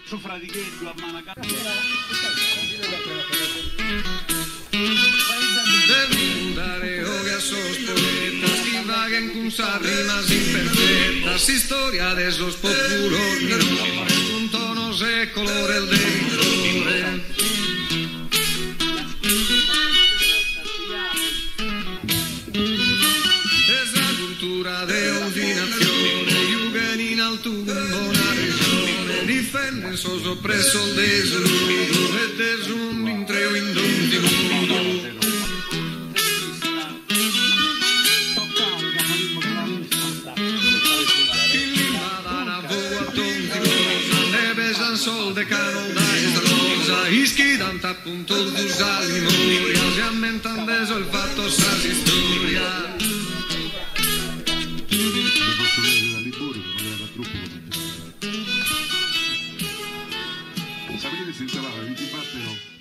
Su fratichetto a mano Dare ove a sos poetas que vaguen cun sa rimas imperfectas, historia de esos populos minores, con tonos e colores de colore. Esa cultura de ordinazione, juguen in altum bona regione, difenden sos oppresos desnudos e des un intreo indontinudo. Sol de canol da rosa, ischidan appunto dus ali moria, si ammentan deso il fatto sa storia. Posso vedere da Liborio che non era troppo così. Sapete senza la di parte no?